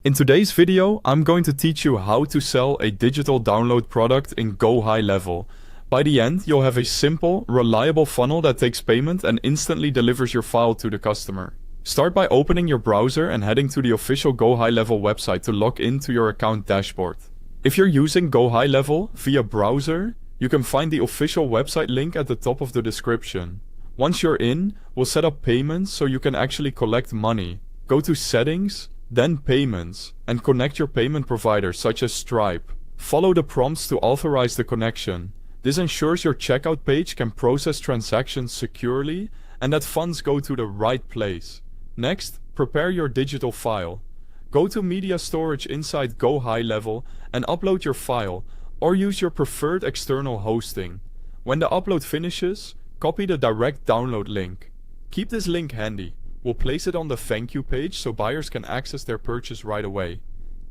In today's video, I'm going to teach you how to sell a digital download product in GoHighLevel. By the end, you'll have a simple, reliable funnel that takes payment and instantly delivers your file to the customer. Start by opening your browser and heading to the official GoHighLevel website to log into your account dashboard. If you're using GoHighLevel via browser, you can find the official website link at the top of the description. Once you're in, we'll set up payments so you can actually collect money. Go to Settings, then Payments, and connect your payment provider such as Stripe. Follow the prompts to authorize the connection. This ensures your checkout page can process transactions securely and that funds go to the right place. Next, prepare your digital file. Go to Media Storage inside GoHighLevel and upload your file, or use your preferred external hosting. When the upload finishes, copy the direct download link. Keep this link handy. We'll place it on the thank you page so buyers can access their purchase right away.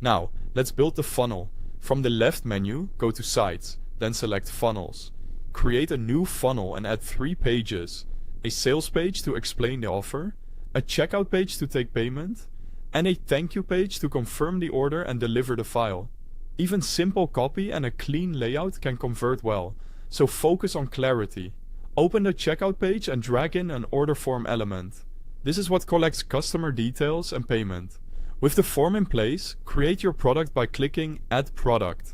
Now, let's build the funnel. From the left menu, go to Sites, then select Funnels. Create a new funnel and add 3 pages. A sales page to explain the offer, a checkout page to take payment, and a thank you page to confirm the order and deliver the file. Even simple copy and a clean layout can convert well, so focus on clarity. Open the checkout page and drag in an order form element. This is what collects customer details and payment. With the form in place, create your product by clicking Add Product.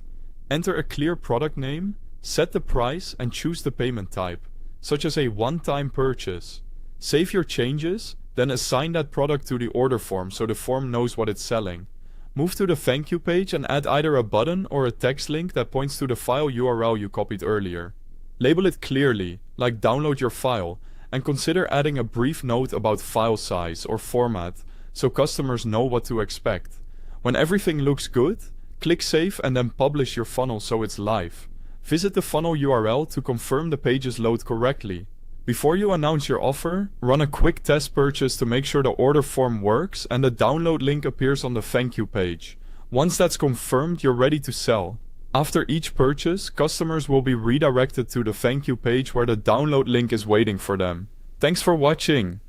Enter a clear product name, set the price and choose the payment type, such as a one-time purchase. Save your changes, then assign that product to the order form so the form knows what it's selling. Move to the thank you page and add either a button or a text link that points to the file URL you copied earlier. Label it clearly, like download your file, and consider adding a brief note about file size or format so customers know what to expect. When everything looks good, click Save and then publish your funnel so it's live. Visit the funnel URL to confirm the pages load correctly. Before you announce your offer, run a quick test purchase to make sure the order form works and the download link appears on the thank you page. Once that's confirmed, you're ready to sell. After each purchase, customers will be redirected to the thank you page where the download link is waiting for them. Thanks for watching.